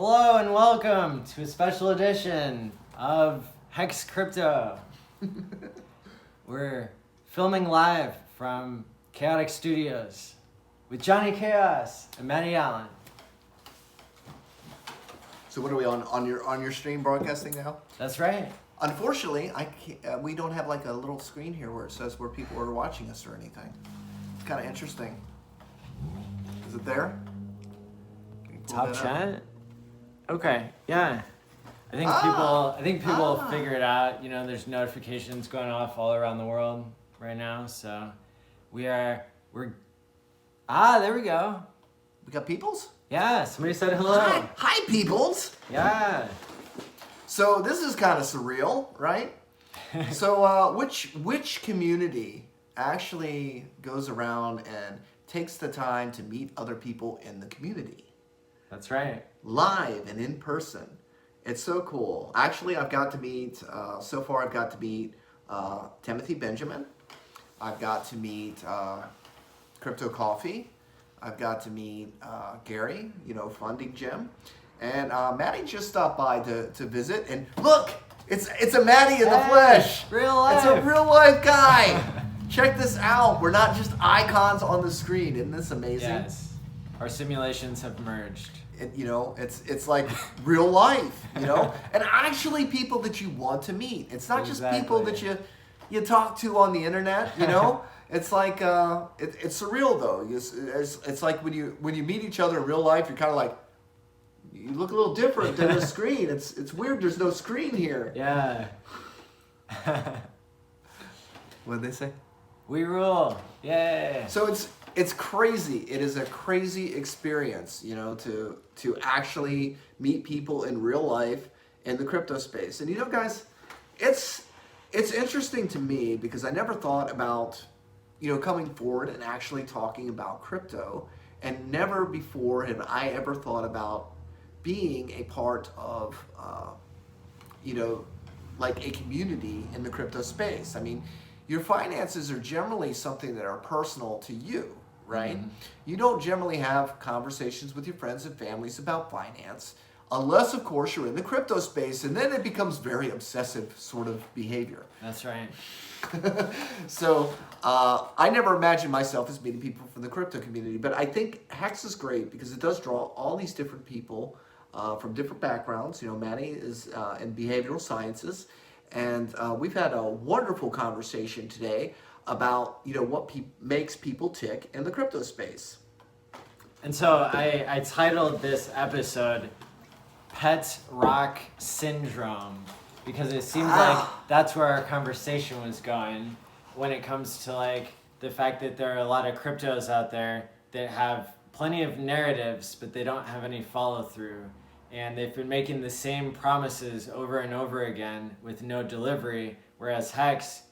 Hello and welcome to a special edition of HEX Crypto. We're filming live from Chaotic Studios with Johnny Chaos and Matty Allen. So what are we on your stream broadcasting now? That's right. Unfortunately, we don't have like a little screen here where it says where people are watching us or anything. It's kind of interesting. Is it there? Can you pull Top that up? chat. Okay. Yeah. I think people figure it out. You know, there's notifications going off all around the world right now. So we're there we go. We got peoples? Yeah. Somebody said hello. Hi peoples. Yeah. So this is kind of surreal, right? So which community actually goes around and takes the time to meet other people in the community? That's right. Live and in person. It's so cool. Actually, I've got to meet, so far I've got to meet Timothy Benjamin. I've got to meet Crypto Coffee. I've got to meet Gary, Funding Jim. And Maddie just stopped by to visit. And look, it's a Maddie in the flesh. Real life. It's a real life guy. Check this out. We're not just icons on the screen. Isn't this amazing? Yes. Our simulations have merged. It's like real life, and actually people that you want to meet. It's not just people that you talk to on the internet, It's like it's surreal though. It's like when you meet each other in real life, you're kind of like, you look a little different than the screen. It's weird. There's no screen here. Yeah. What did they say? We rule. Yay. So it's crazy. It is a crazy experience, to actually meet people in real life in the crypto space. And guys, it's interesting to me because I never thought about, coming forward and actually talking about crypto, and never before had I ever thought about being a part of, like a community in the crypto space. I mean, your finances are generally something that are personal to you, right? Mm-hmm. You don't generally have conversations with your friends and families about finance, unless, of course, you're in the crypto space, and then it becomes very obsessive sort of behavior. That's right. So I never imagined myself as meeting people from the crypto community, but I think HEX is great because it does draw all these different people from different backgrounds. Maddie is in behavioral sciences. And we've had a wonderful conversation today about, what makes people tick in the crypto space. And so I titled this episode Pet Rock Syndrome because it seems like that's where our conversation was going when it comes to like the fact that there are a lot of cryptos out there that have plenty of narratives, but they don't have any follow through. And they've been making the same promises over and over again with no delivery, whereas HEX,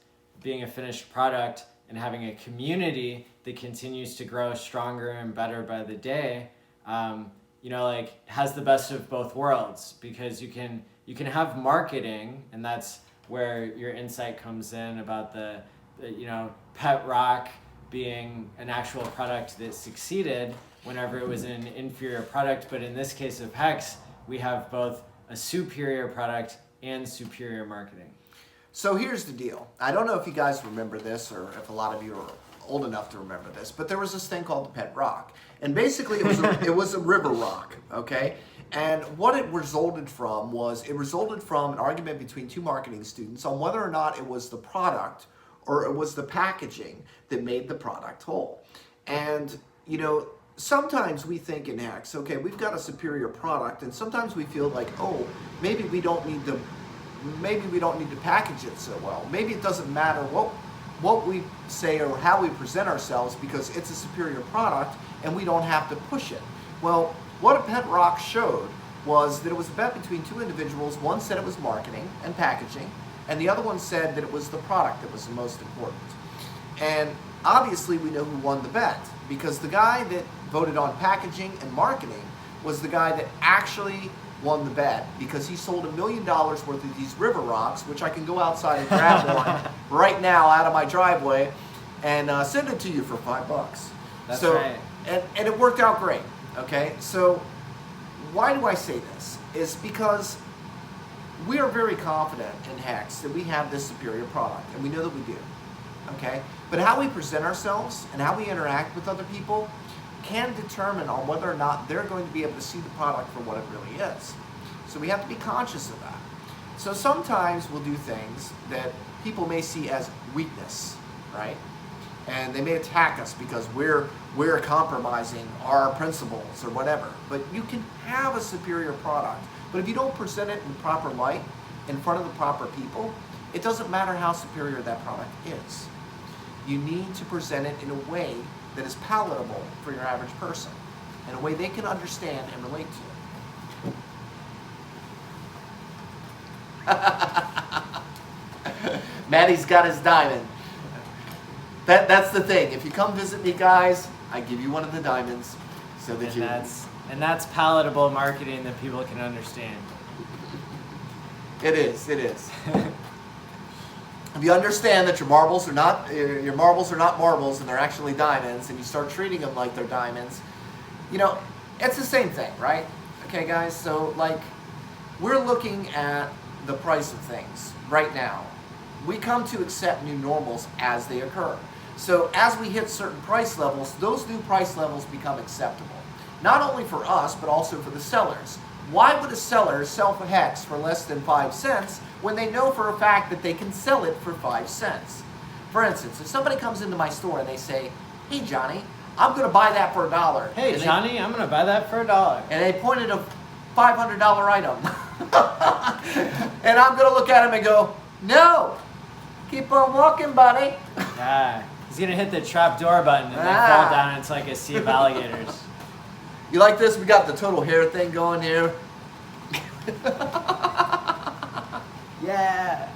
being a finished product and having a community that continues to grow stronger and better by the day, has the best of both worlds, because you can have marketing, and that's where your insight comes in about the Pet Rock being an actual product that succeeded whenever it was an inferior product. But in this case of HEX, we have both a superior product and superior marketing. So here's the deal. I don't know if you guys remember this, or if a lot of you are old enough to remember this, but there was this thing called the Pet Rock. And basically it was a river rock, okay? And what it resulted from an argument between two marketing students on whether or not it was the product or it was the packaging that made the product whole. And, sometimes we think in HEX, okay, we've got a superior product, and sometimes we feel like, maybe we don't need to package it so well. Maybe it doesn't matter what we say or how we present ourselves because it's a superior product and we don't have to push it. Well, what a Pet Rock showed was that it was a bet between two individuals. One said it was marketing and packaging, and the other one said that it was the product that was the most important. And obviously we know who won the bet, because the guy that voted on packaging and marketing was the guy that actually won the bet, because he sold $1 million worth of these river rocks, which I can go outside and grab one right now out of my driveway and send it to you for $5. That's right. And it worked out great. Okay, so why do I say this? Is because we are very confident in HEX that we have this superior product, and we know that we do, okay? But how we present ourselves and how we interact with other people can determine on whether or not they're going to be able to see the product for what it really is. So we have to be conscious of that. So sometimes we'll do things that people may see as weakness, right? And they may attack us because we're compromising our principles or whatever. But you can have a superior product, but if you don't present it in the proper light, in front of the proper people, it doesn't matter how superior that product is. You need to present it in a way that is palatable for your average person, in a way they can understand and relate to. Maddie's got his diamond. That's the thing. If you come visit me, guys, I give you one of the diamonds so that and that's palatable marketing that people can understand. It is. If you understand that your marbles are not marbles and they're actually diamonds, and you start treating them like they're diamonds, you know, it's the same thing, right? Okay, guys. So like, we're looking at the price of things right now. We come to accept new normals as they occur. So as we hit certain price levels, those new price levels become acceptable. Not only for us, but also for the sellers. Why would a seller sell for HEX for less than 5 cents when they know for a fact that they can sell it for 5 cents? For instance, if somebody comes into my store and they say, "Hey Johnny, I'm going to buy that for $1." Hey Johnny, I'm going to buy that for $1. And they pointed a $500 item. And I'm going to look at him and go, "No, keep on walking, buddy." Yeah, he's going to hit the trap door button and they fall down into like a sea of alligators. You like this? We got the total hair thing going here. Yeah.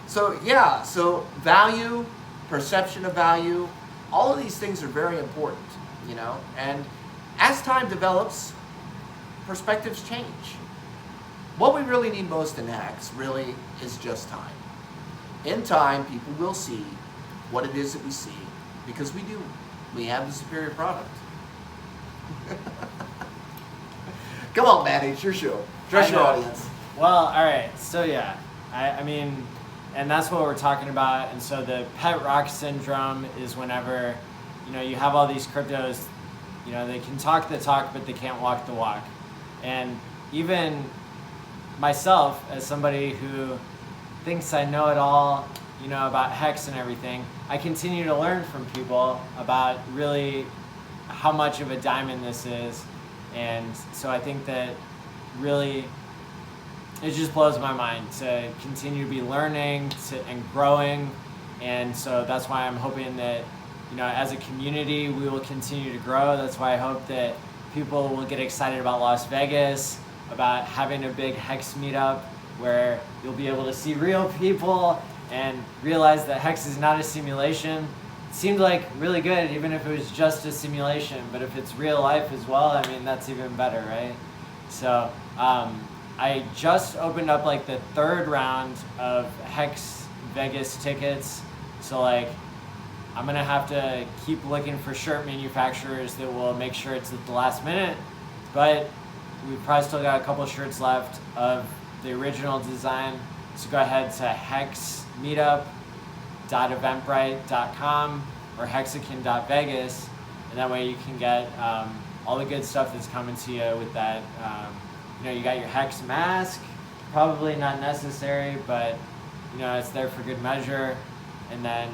So value, perception of value, all of these things are very important, you know. And as time develops, perspectives change. What we really need most in HEX really is just time. In time, people will see what it is that we see, because we do. We have the superior product. Come on, Maddie, it's your show. Address your audience. Well, all right. So yeah, I mean, and that's what we're talking about. And so the pet rock syndrome is whenever, you know, you have all these cryptos, you know, they can talk the talk, but they can't walk the walk. And even myself, as somebody who thinks I know it all, you know, about HEX and everything, I continue to learn from people about really how much of a diamond this is. And so I think that really it just blows my mind to continue to be learning and growing. And so that's why I'm hoping that, you know, as a community, we will continue to grow. That's why I hope that people will get excited about Las Vegas, about having a big HEX meetup where you'll be able to see real people and realize that HEX is not a simulation. It seemed like really good, even if it was just a simulation, but if it's real life as well, I mean, that's even better, right? So I just opened up like the 3rd round of HEX Vegas tickets. So like, I'm gonna have to keep looking for shirt manufacturers that will make sure it's at the last minute, but we've probably still got a couple shirts left of the original design. So go ahead to hexmeetup.eventbrite.com or hexakin.vegas, and that way you can get all the good stuff that's coming to you with that. You know, you got your HEX mask, probably not necessary, but you know, it's there for good measure. And then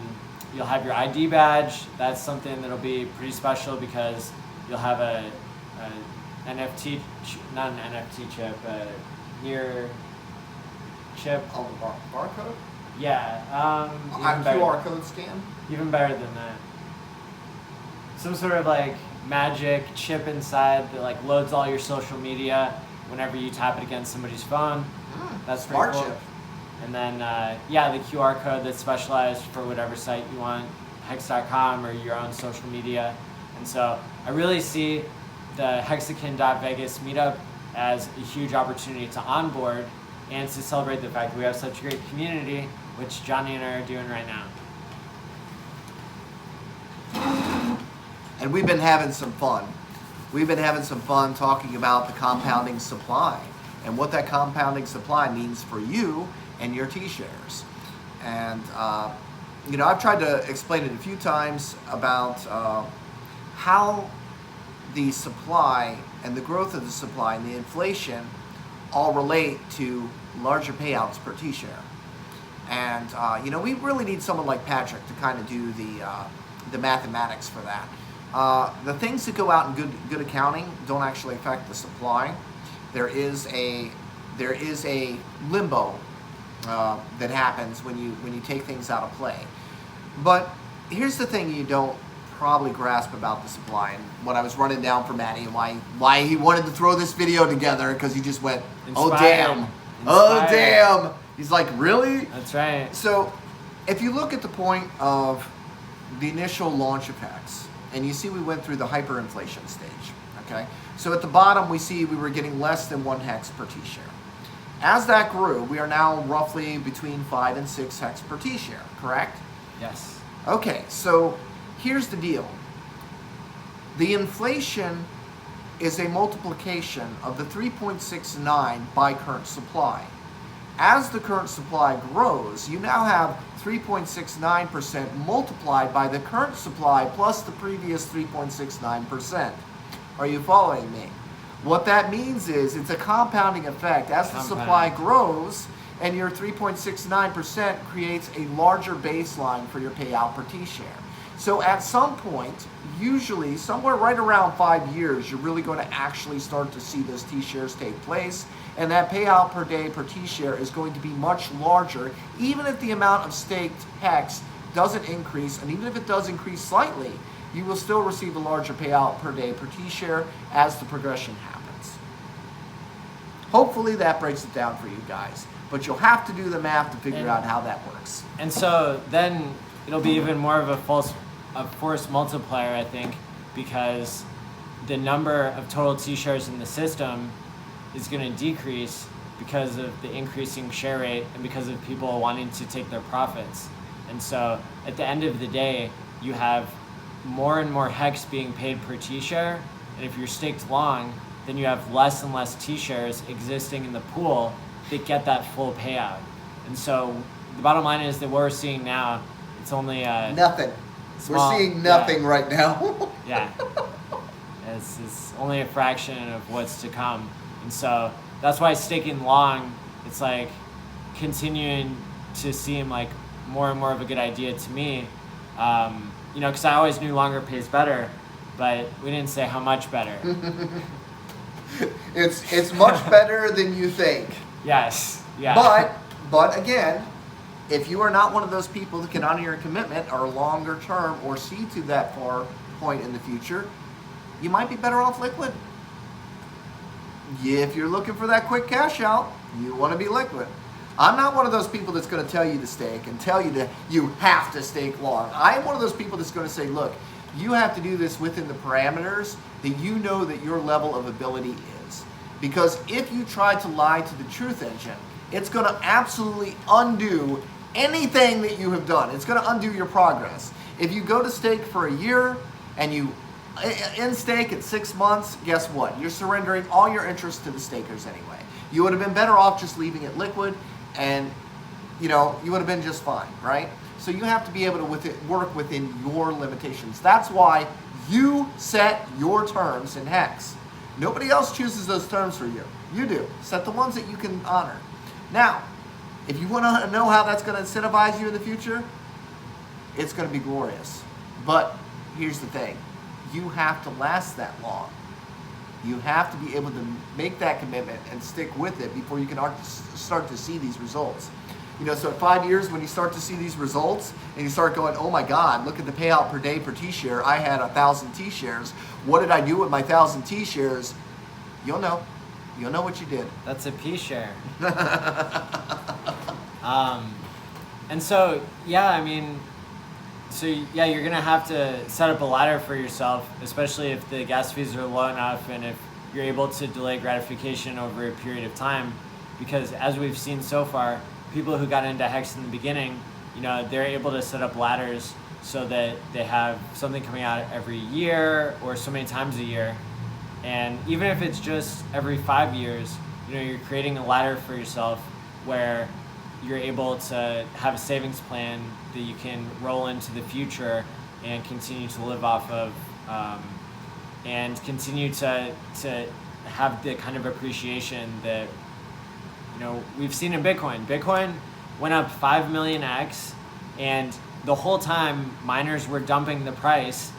you'll have your ID badge. That's something that'll be pretty special because you'll have a NFT, not an NFT chip, a near chip. Oh, the barcode? Yeah. A QR code scan? Even better than that. Some sort of like magic chip inside that like loads all your social media whenever you tap it against somebody's phone. That's pretty Smart cool. chip. And then, yeah, the QR code that's specialized for whatever site you want, hex.com or your own social media. And so I really see the hexakin.vegas meetup as a huge opportunity to onboard and to celebrate the fact that we have such a great community, which Johnny and I are doing right now. And we've been having some fun. we've been having some fun talking about the compounding supply and what that compounding supply means for you and your T-shares. And, I've tried to explain it a few times about how the supply and the growth of the supply and the inflation all relate to larger payouts per T-share. And, we really need someone like Patrick to kind of do the mathematics for that. The things that go out in good accounting don't actually affect the supply. There is a limbo that happens when you take things out of play. But here's the thing you don't probably grasp about the supply, and what I was running down for Matty and why he wanted to throw this video together, because he just went, oh damn, oh damn. He's like, really? That's right. So if you look at the point of the initial launch of HEX, and you see we went through the hyperinflation stage, okay? So at the bottom we see we were getting less than 1 HEX per T-share. As that grew, we are now roughly between 5 and 6 HEX per T-share, correct? Yes. Okay, so here's the deal. The inflation is a multiplication of the 3.69 by current supply. As the current supply grows, you now have 3.69% multiplied by the current supply plus the previous 3.69%. Are you following me? What that means is it's a compounding effect. As the supply grows and your 3.69% creates a larger baseline for your payout per T-share. So at some point, usually somewhere right around 5 years, you're really going to actually start to see those T-shares take place. And that payout per day per T-share is going to be much larger, even if the amount of staked HEX doesn't increase. And even if it does increase slightly, you will still receive a larger payout per day per T-share as the progression happens. Hopefully that breaks it down for you guys. But you'll have to do the math to figure out how that works. And so then it'll be even more of a force multiplier, I think, because the number of total T-shares in the system is going to decrease because of the increasing share rate and because of people wanting to take their profits. And so at the end of the day, you have more and more HEX being paid per T-share, and if you're staked long, then you have less and less T-shares existing in the pool that get that full payout. And so the bottom line is that what we're seeing now, it's only nothing. Small, we're seeing nothing right now. Yeah. It's only a fraction of what's to come. And so that's why staking long, it's like continuing to seem like more and more of a good idea to me. Because I always knew longer pays better, but we didn't say how much better. It's much better than you think. Yes. Yeah. But again, if you are not one of those people that can honor your commitment or longer term or see to that far point in the future, you might be better off liquid. If you're looking for that quick cash out, you want to be liquid. I'm not one of those people that's going to tell you to stake and tell you you have to stake long. I am one of those people that's going to say, look, you have to do this within the parameters that you know that your level of ability is. Because if you try to lie to the truth engine, it's going to absolutely undo anything that you have done. It's going to undo your progress. If you go to stake for a year and you in stake at 6 months, guess what? You're surrendering all your interest to the stakers anyway. You would have been better off just leaving it liquid, and you would have been just fine, right? So you have to be able to work within your limitations. That's why you set your terms in HEX. Nobody else chooses those terms for you. You do. Set the ones that you can honor. Now, if you want to know how that's going to incentivize you in the future, it's going to be glorious. But here's the thing. You have to last that long. You have to be able to make that commitment and stick with it before you can start to see these results. So at 5 years, when you start to see these results and you start going, oh my God, look at the payout per day per T-share. I had 1,000 T-shares. What did I do with my 1,000 T-shares? You'll know. You'll know what you did. That's a P-share. And so, you're going to have to set up a ladder for yourself, especially if the gas fees are low enough and if you're able to delay gratification over a period of time. Because as we've seen so far, people who got into HEX in the beginning, they're able to set up ladders so that they have something coming out every year or so many times a year. And even if it's just every 5 years, you're creating a ladder for yourself where you're able to have a savings plan that you can roll into the future and continue to live off of, and continue to have the kind of appreciation that we've seen in Bitcoin. Bitcoin went up 5 million X, and the whole time miners were dumping the price,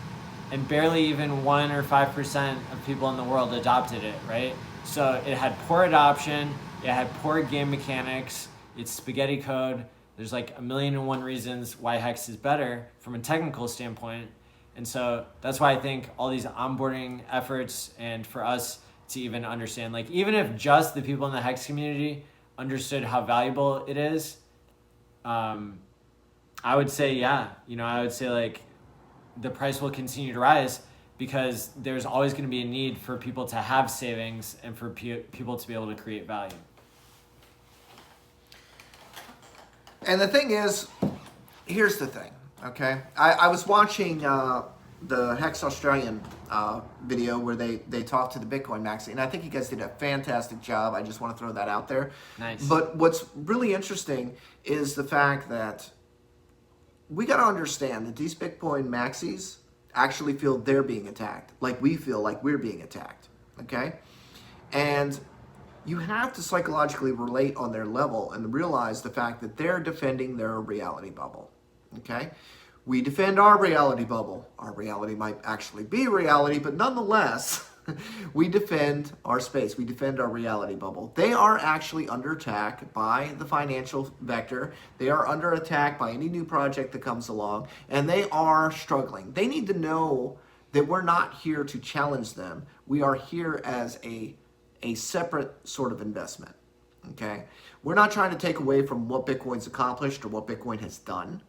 and barely even 1 or 5% of people in the world adopted it, right? So it had poor adoption, it had poor game mechanics, it's spaghetti code. There's like 1,000,001 reasons why HEX is better from a technical standpoint. And so that's why I think all these onboarding efforts, and for us to even understand, like even if just the people in the HEX community understood how valuable it is, I would say, I would say like the price will continue to rise because there's always going to be a need for people to have savings and for people to be able to create value. And the thing is, here's the thing, okay? I was watching the HEX Australian video where they talked to the Bitcoin Maxi, and I think you guys did a fantastic job. I just want to throw that out there. Nice. But what's really interesting is the fact that we got to understand that these Bitcoin Maxis actually feel they're being attacked, like we feel like we're being attacked, okay? And you have to psychologically relate on their level and realize the fact that they're defending their reality bubble, okay? We defend our reality bubble. Our reality might actually be reality, but nonetheless, we defend our space. We defend our reality bubble. They are actually under attack by the financial vector. They are under attack by any new project that comes along, and they are struggling. They need to know that we're not here to challenge them. We are here as a separate sort of investment, okay? We're not trying to take away from what Bitcoin's accomplished or what Bitcoin has done.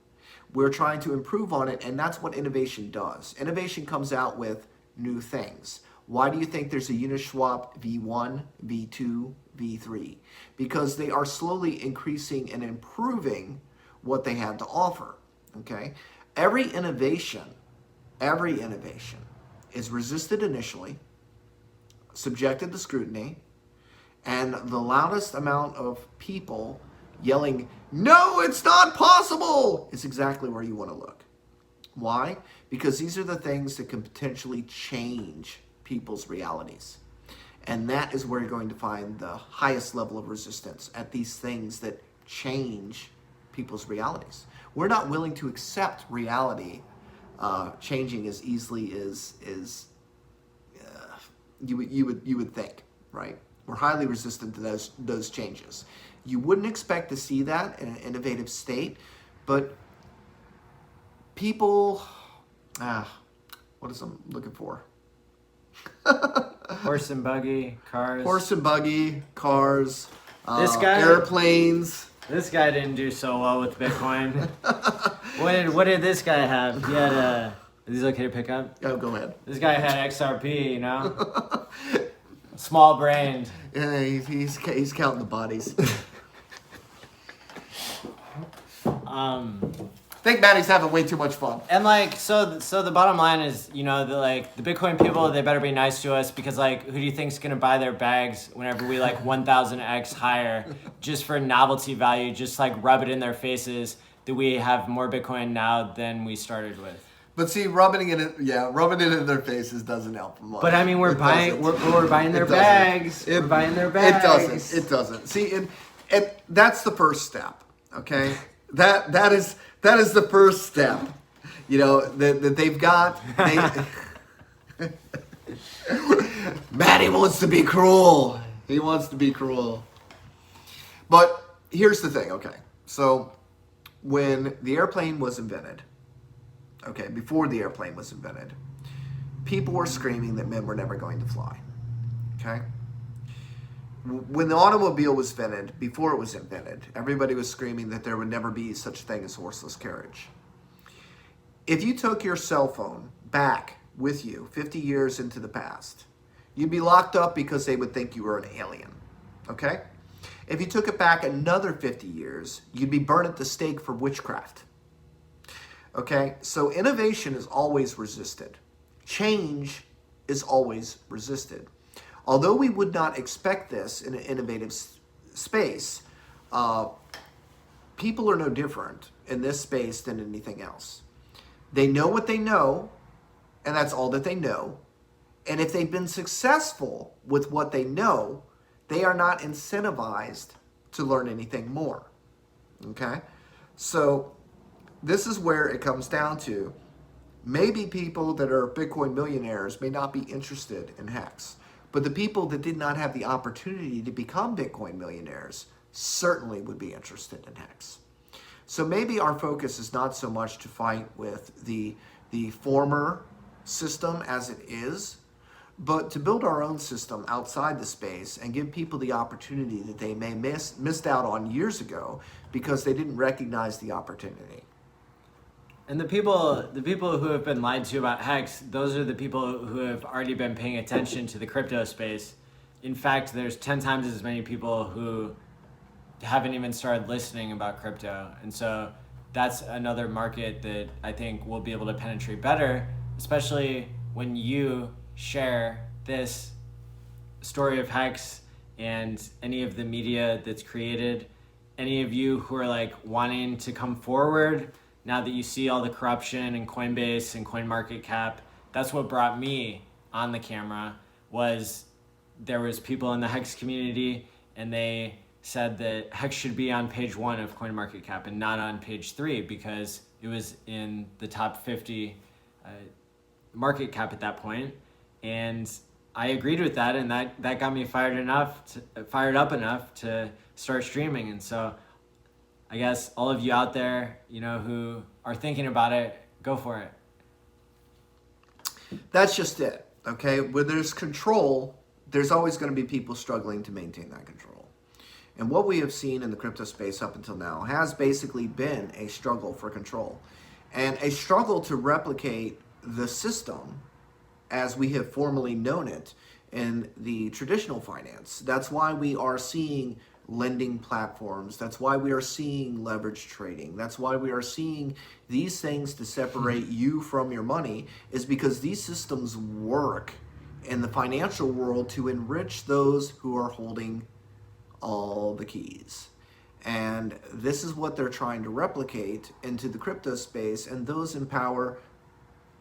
We're trying to improve on it, and that's what innovation does. Innovation comes out with new things. Why do you think there's a Uniswap V1, V2, V3? Because they are slowly increasing and improving what they have to offer, okay? Every innovation is resisted initially, subjected to scrutiny, and the loudest amount of people yelling, "No, it's not possible," is exactly where you want to look. Why? Because these are the things that can potentially change people's realities. And that is where you're going to find the highest level of resistance, at these things that change people's realities. We're not willing to accept reality changing as easily as you would think, right? We're highly resistant to those changes. You wouldn't expect to see that in an innovative state, but people, what is I'm looking for? Horse and buggy, cars. Horse and buggy, cars, This guy- airplanes. This guy didn't do so well with Bitcoin. What did this guy have? He had is these okay to pick up? Oh, go ahead. This guy had XRP, Small brained. Yeah, he's counting the bodies. I think Maddie's having way too much fun. And so the bottom line is, the Bitcoin people, they better be nice to us because who do you think's gonna buy their bags whenever we 1,000x higher just for novelty value, just rub it in their faces that we have more Bitcoin now than we started with. But see, rubbing it in their faces doesn't help them much. But I mean, we're buying their bags. We're buying their bags. It doesn't. See, and that's the first step. Okay, that is the first step. That they've got. Matty wants to be cruel. He wants to be cruel. But here's the thing. Okay, so when the airplane was invented. Okay, before the airplane was invented, people were screaming that men were never going to fly. Okay? When the automobile was invented, before it was invented, everybody was screaming that there would never be such a thing as horseless carriage. If you took your cell phone back with you 50 years into the past, you'd be locked up because they would think you were an alien. Okay? If you took it back another 50 years, you'd be burned at the stake for witchcraft. Okay, so innovation is always resisted. Change is always resisted. Although we would not expect this in an innovative space, people are no different in this space than anything else. They know what they know, and that's all that they know. And if they've been successful with what they know, they are not incentivized to learn anything more. Okay? So this is where it comes down to, maybe people that are Bitcoin millionaires may not be interested in HEX, but the people that did not have the opportunity to become Bitcoin millionaires certainly would be interested in HEX. So maybe our focus is not so much to fight with the former system as it is, but to build our own system outside the space and give people the opportunity that they may missed out on years ago because they didn't recognize the opportunity. And the people who have been lied to about HEX, those are the people who have already been paying attention to the crypto space. In fact, there's 10 times as many people who haven't even started listening about crypto. And so that's another market that I think we'll be able to penetrate better, especially when you share this story of HEX and any of the media that's created. Any of you who are like wanting to come forward now that you see all the corruption in Coinbase and CoinMarketCap, that's what brought me on the camera. Was there was people in the HEX community and they said that HEX should be on page 1 of CoinMarketCap and not on page 3 because it was in the top 50 market cap at that point. And I agreed with that, and that got me fired up enough to start streaming. And so I guess all of you out there, who are thinking about it, go for it. That's just it, okay? Where there's control, there's always going to be people struggling to maintain that control. And what we have seen in the crypto space up until now has basically been a struggle for control and a struggle to replicate the system as we have formerly known it in the traditional finance. That's why we are seeing lending platforms. That's why we are seeing leverage trading. That's why we are seeing these things to separate you from your money, is because these systems work in the financial world to enrich those who are holding all the keys. And this is what they're trying to replicate into the crypto space, and those empower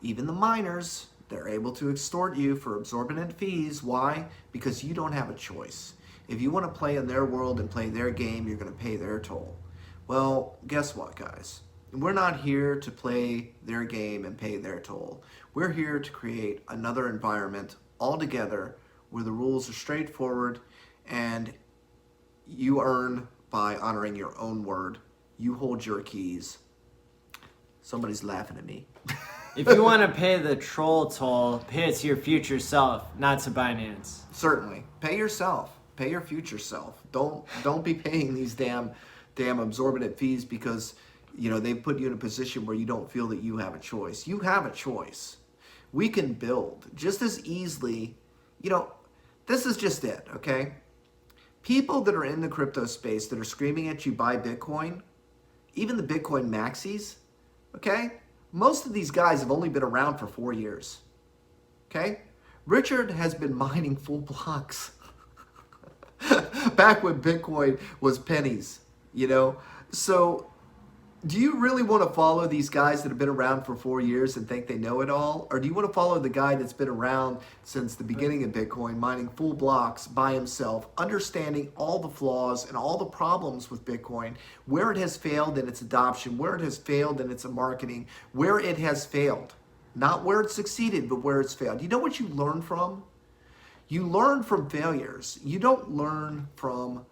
even the miners. They're able to extort you for exorbitant fees. Why? Because you don't have a choice. If you want to play in their world and play their game, you're going to pay their toll. Well, guess what, guys? We're not here to play their game and pay their toll. We're here to create another environment altogether where the rules are straightforward and you earn by honoring your own word. You hold your keys. Somebody's laughing at me. If you want to pay the troll toll, pay it to your future self, not to Binance. Certainly. Pay yourself. Pay your future self. Don't be paying these damn exorbitant fees because they've put you in a position where you don't feel that you have a choice. You have a choice. We can build just as easily. This is just it, okay? People that are in the crypto space that are screaming at you, buy Bitcoin, even the Bitcoin maxis, okay? Most of these guys have only been around for 4 years, okay? Richard has been mining full blocks back when Bitcoin was pennies, So do you really want to follow these guys that have been around for 4 years and think they know it all? Or do you want to follow the guy that's been around since the beginning of Bitcoin, mining full blocks by himself, understanding all the flaws and all the problems with Bitcoin, where it has failed in its adoption, where it has failed in its marketing, where it has failed? Not where it succeeded, but where it's failed. You know what you learn from? You learn from failures. You don't learn from,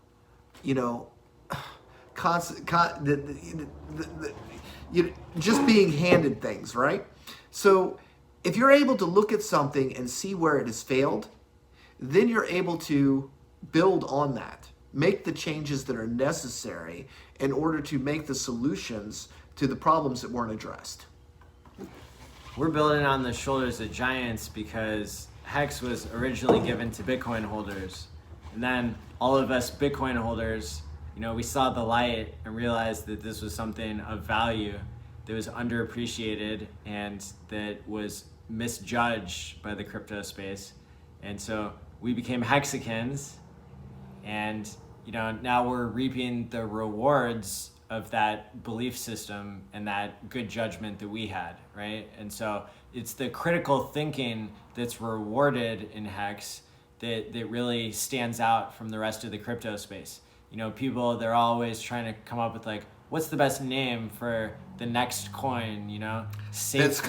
just being handed things, right? So if you're able to look at something and see where it has failed, then you're able to build on that, make the changes that are necessary in order to make the solutions to the problems that weren't addressed. We're building on the shoulders of giants because HEX was originally given to Bitcoin holders. And then all of us Bitcoin holders, we saw the light and realized that this was something of value that was underappreciated and that was misjudged by the crypto space. And so we became hexicans, and now we're reaping the rewards of that belief system and that good judgment that we had, right? And so it's the critical thinking that's rewarded in HEX that really stands out from the rest of the crypto space. People, they're always trying to come up with like, what's the best name for the next coin, That's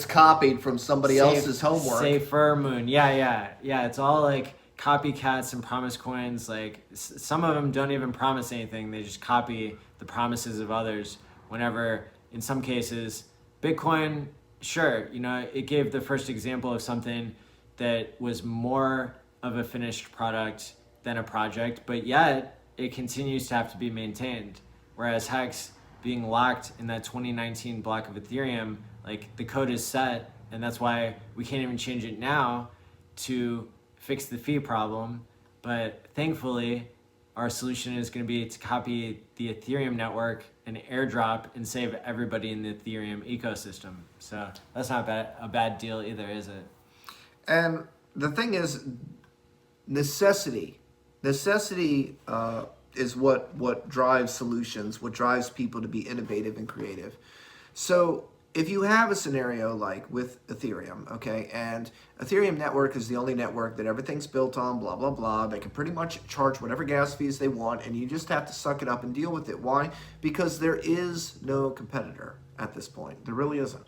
copied from somebody else's homework. Safer Moon. Yeah. It's all like copycats and promise coins. Like some of them don't even promise anything. They just copy the promises of others. Whenever in some cases, Bitcoin, sure, it gave the first example of something that was more of a finished product than a project, but yet it continues to have to be maintained. Whereas HEX, being locked in that 2019 block of Ethereum, like the code is set, and that's why we can't even change it now to fix the fee problem. But thankfully, our solution is going to be to copy the Ethereum network and airdrop and save everybody in the Ethereum ecosystem. So that's not a bad deal either, is it? And the thing is, necessity is what drives solutions, what drives people to be innovative and creative. So if you have a scenario like with Ethereum, okay, and Ethereum network is the only network that everything's built on, blah, blah, blah. They can pretty much charge whatever gas fees they want, and you just have to suck it up and deal with it. Why? Because there is no competitor at this point. There really isn't.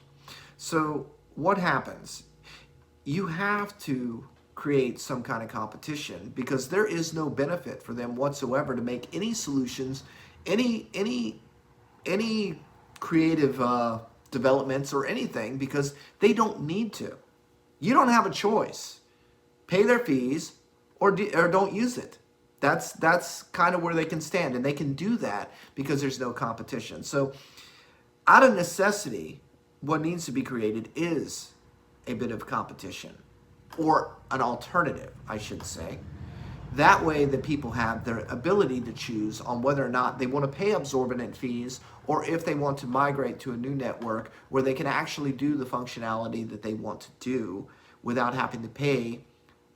So what happens? You have to create some kind of competition, because there is no benefit for them whatsoever to make any solutions, any creative developments or anything, because they don't need to. You don't have a choice. Pay their fees or don't use it. That's kind of where they can stand, and they can do that because there's no competition. So out of necessity, what needs to be created is a bit of competition, or an alternative, I should say. That way the people have their ability to choose on whether or not they want to pay absorbent fees, or if they want to migrate to a new network where they can actually do the functionality that they want to do without having to pay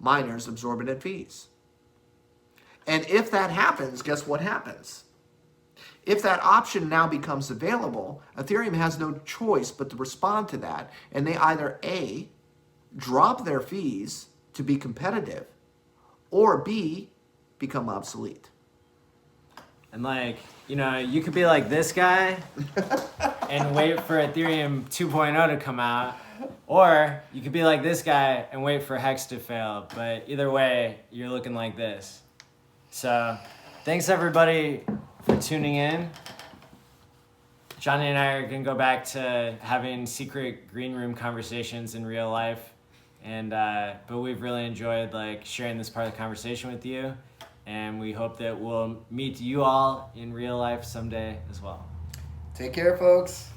miners absorbent fees. And if that happens, guess what happens? If that option now becomes available, Ethereum has no choice but to respond to that. And they either A, drop their fees to be competitive, or B, become obsolete. And you could be like this guy and wait for Ethereum 2.0 to come out, or you could be like this guy and wait for HEX to fail. But either way, you're looking like this. So thanks everybody for tuning in. Johnny and I are going to go back to having secret green room conversations in real life. But we've really enjoyed sharing this part of the conversation with you, and we hope that we'll meet you all in real life someday as well. Take care, folks.